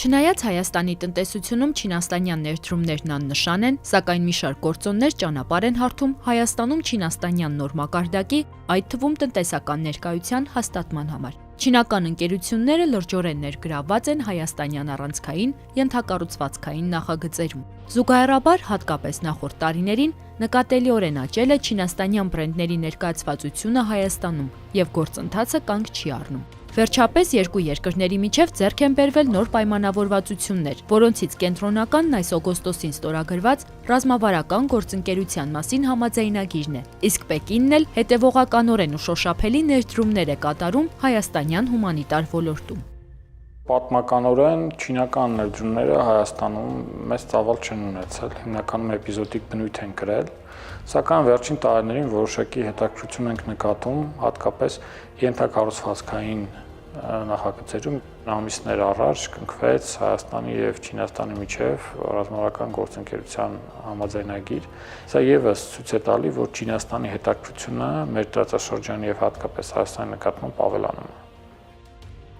Չնայած Հայաստանի տնտեսությունում չինաստանյան ներդրումներն աննշան են, սակայն մի շարք գործոններ ճանապարհ են հարթում Հայաստանում չինաստանյան նոր մակարդակի, այդ թվում տնտեսական ներկայության հաստատման համար։ Չինական ընկերությունները լրջորեն ներգրավված են հայաստանյան առանցքային, ենթակառուցվածքային նախագծերում։ Զուգահեռաբար, հատկապես նախորդ տարիներին, նկատելիորեն աճել է չինաստանյան բրենդների ներկայացվածությունը Հայաստանում եւ գործընթացը կանգ չի առնում։ Վերջապես երկու երկրների միջև ձեռք են բերվել նոր պայմանավորվածություններ, որոնցից կենտրոնականն այս օգոստոսին ստորագրված ռազմավարական գործընկերության մասին համաձայնագիրն է, իսկ Պեկինն էլ հետևողականորեն ու շոշափելի ներդրումներ է կատարում հայաստանյան հումանիտար ոլորտում։ Պատմականորեն չինական ներդրումները Հայաստանում մեծ ծավալ չեն ունեցել, հիմնականում էպիզոդիկ բնույթ են կրել, սակայն վերջին տարիներին որոշակի հետաքրքրություն ենք նկատում, հատկապես ենթակառուցվածքային նախագծերում ամիսներ առաջ կնքվեց Հայաստանի եւ Չինաստանի միջև ռազմավարական գործընկերության համաձայնագիր։ Սա եւս ցույց է տալի, որ Չինաստանի հետաքրքրությունը մեր տարածաշրջանի եւ հատկապես Հայաստանի նկատմամբ ավելանում է։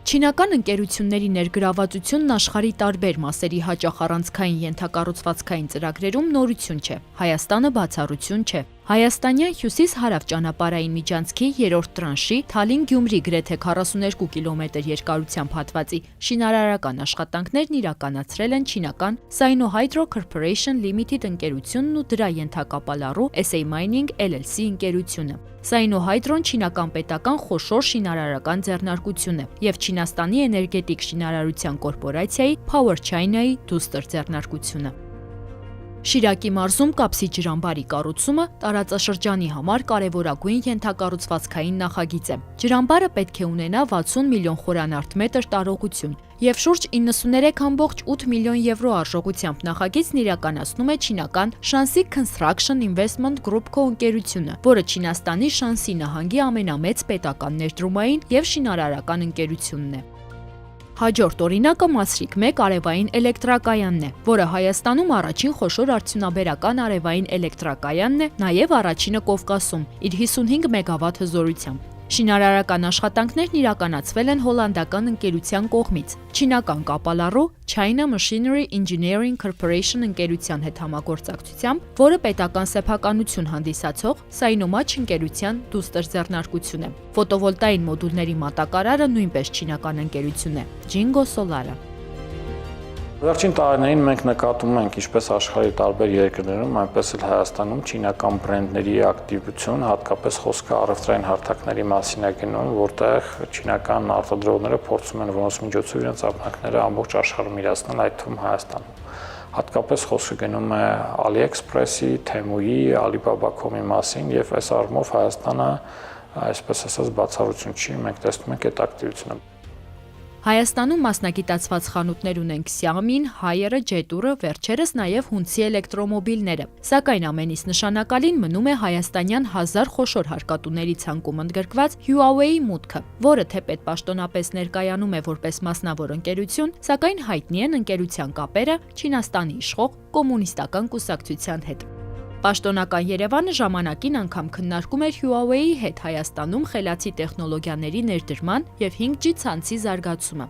Չինական ընկերությունների ներգրավվածությունն աշխարհի տարբեր մասերի հաճախ առանցքային ենթակառուցվածքային ծրագրերում նորություն չէ, Հայաստանը բացառություն չէ։ Հայաստանյան հյուսիս-հարավ ճանապարհային միջանցքի 3-րդ տրանշի Թալին-Գյումրի գրեթե 42 կիլոմետր երկարությամբ հատվածի շինարարական աշխատանքներն իրականացրել են չինական Sino-Hydro Corporation Limited ընկերությունն ու դրա ենթակապալառու SA Mining LLC ընկերությունը։ Sino-Hydro-ն չինական պետական խոշոր շինարարական ձեռնարկություն է եւ Չինաստանի էներգետիկ շինարարության կորպորացիայի Power China-ի դուստր ձեռնարկությունը։ Շիրակի մարզում կապսի ջրամբարի կառուցումը տարածաշրջանի համար կարևորագույն ենթակառուցվածքային նախագիծ է։ Ջրամբարը պետք է ունենա 60 միլիոն խորանարդ մետր տարողություն եւ շուրջ 93.8 միլիոն եվրո արժողությամբ նախագիծն իրականացնում է չինական Shanxi Construction Investment Group Co ընկերությունը, որը Չինաստանի Շանսի նահանգի ամենամեծ պետական ներդրումային եւ շինարարական ընկերությունն է։ Հաջորդ օրինակը Մասրիկ 1 արևային էլեկտրակայանն է, որը Հայաստանում առաջին խոշոր արդյունաբերական արևային էլեկտրակայանն է, նաև առաջինը Կովկասում, իր 55 մեգավատ հզորությամբ։ Շինարարական աշխատանքներն իրականացվել են հոլանդական ընկերության կողմից, չինական կապալառու China Machinery Engineering Corporation ընկերության հետ համագործակցությամբ, որը պետական սեփականություն հանդիսացող Sino-Mach ընկերության դուստր ձեռնարկություն է։ Ֆոտովոլտային մոդուլների մատակարարը նույնպես չինական ընկերություն է՝ Jingo Solar-ը։ Վերջին տարիներին մենք նկատում ենք ինչպես աշխարհի տարբեր երկրներում, այնպես էլ Հայաստանում չինական բրենդների ակտիվություն, հատկապես խոսքը առևտրային հարթակների մասին է գնում, որտեղ չինական արտադրողները փորձում են որոնց միջոցով իրենց ապրանքները ամբողջ աշխարհում իրացնել, այդ թվում Հայաստանում։ Հատկապես խոսքը գնում է AliExpress-ի, Temu-ի, Alibaba.com-ի մասին եւ այս առումով Հայաստանը, այսպես ասած, բացառություն չի, մենք տեսնում ենք այդ ակտիվությունը։ Հայաստանում մասնագիտացված խանութներ ունենք Xiaomi-ն, Haier-ը, Jetur-ը, վերջերս նաև Huntsy էլեկտրոմոբիլները։ Սակայն ամենից նշանակալին մնում է հայաստանյան 1000 խոշոր հարկատուների ցանկում ընդգրկված Huawei-ի մուտքը, որը թեպետ պաշտոնապես ներկայանում է որպես մասնավոր ընկերություն, սակայն հայտնի են ընկերության կապերը Չինաստանի իշխող կոմունիստական կուսակցության հետ։ Պաշտոնական Երևանը ժամանակին անգամ քննարկում էր Huawei-ի հետ Հայաստանում խելացի տեխնոլոգիաների ներդրման եւ 5G ցանցի զարգացումը։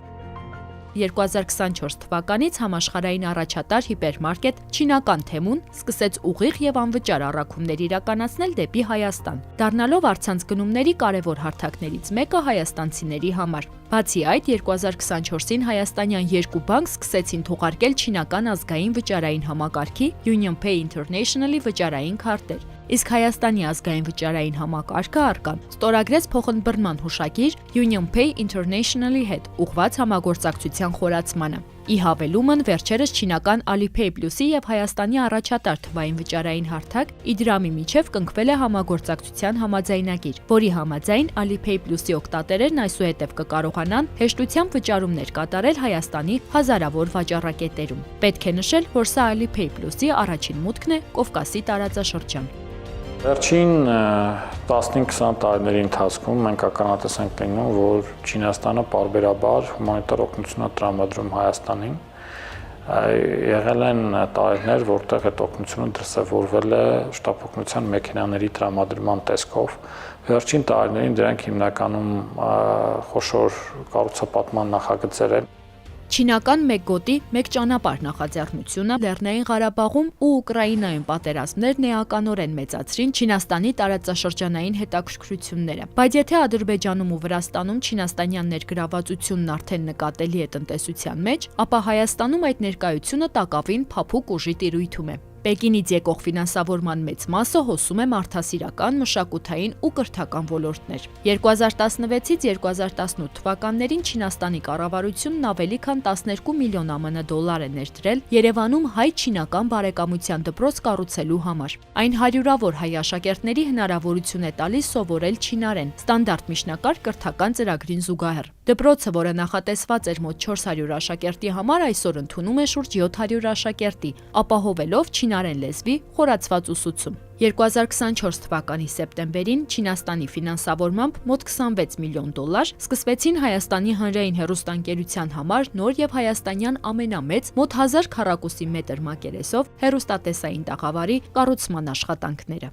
2024 թվականից համաշխարհային առաջատար հիպերմարկետ չինական Temu-ն սկսեց ուղիղ եւ անվճար առաքումներ իրականացնել դեպի Հայաստան, դառնալով առցանց գնումների կարևոր հարթակներից մեկը հայաստանցիների համար։ Բացի այդ, 2024-ին հայաստանյան երկու բանկ սկսեցին թողարկել չինական ազգային վճարային համակարգի UnionPay International-ի վճարային քարտեր։ Իսկ Հայաստանի ազգային վճարային համակարգը արկան ստորագրեց փոխընդբռնման հուշագիր UnionPay International-ի հետ ուղղված համագործակցության խորացմանը։ Ի հավելումն վերջերս չինական Alipay Plus-ի եւ Հայաստանի առաջատար թվային վճարային հարթակ Իդրամի միջև կնքվել է համագործակցության համաձայնագիր, որի համաձայն Alipay Plus-ի օգտատերերն այսուհետև կկարողանան հեշտությամբ վճարումներ կատարել Հայաստանի հազարավոր վաճառակետերում։ Պետք է նշել, որ սա Alipay Plus-ի առաջին մուտքն է Կովկասի տարածաշրջան։ Վերջին 15-20 տարիների ընթացքում մենք ականատես ենք լինում, որ Չինաստանը պարբերաբար հումանիտար օգնություն է տրամադրում Հայաստանին։ Եղել են տարիներ, որտեղ այդ օգնությունը դրսևորվել է շտապօգնության մեքենաների տրամադրման տեսքով։ Վերջին տարիներին դրանք հիմնականում խոշոր կառուցապատման նախագծեր են։ Չինական մեկ գոտի, մեկ ճանապարհ նախաձեռնությունը Լեռնային Ղարաբաղում ու Ուկրաինայում պատերազմներն էականորեն մեծացրին Չինաստանի տարածաշրջանային հետաքրքրությունները։ Բայց եթե Ադրբեջանում ու Վրաստանում չինաստանյան ներգրավվածությունն արդեն նկատելի է տնտեսության մեջ, ապա Հայաստանում այդ ներկայությունը տակավին փափուկ ուժի տիրույթում է։ Պեկինից եկող ֆինանսավորման մեծ մասը հոսում է մարդասիրական, մշակութային ու կրթական ոլորտներ։ 2016-ից 2018 թվականներին Չինաստանի կառավարությունն ավելի քան 12 միլիոն ԱՄՆ դոլար է ներդրել Երևանում հայ-չինական բարեկամության դպրոց կառուցելու համար։ Այն հարյուրավոր հայ աշակերտների հնարավորություն է տալիս սովորել չինարեն, ստանդարտ միջնակարգ կրթական ծրագրին զուգահեռ։ Դպրոցը, որը նախատեսված էր մոտ 400 աշակերտի համար, այսօր ընդունում է շուրջ 700 աշակերտի, ապահովելով չինարեն լեզվի խորացված ուսուցում։ 2024 թվականի սեպտեմբերին Չինաստանի ֆինանսավորմամբ մոտ 26 միլիոն դոլար սկսվեցին Հայաստանի հանրային հեռուստաընկերության համար նոր եւ հայաստանյան ամենամեծ մոտ 1000 քառակուսի մետր մակերեսով հեռուստատեսային տաղավարի կառուցման աշխատանքները։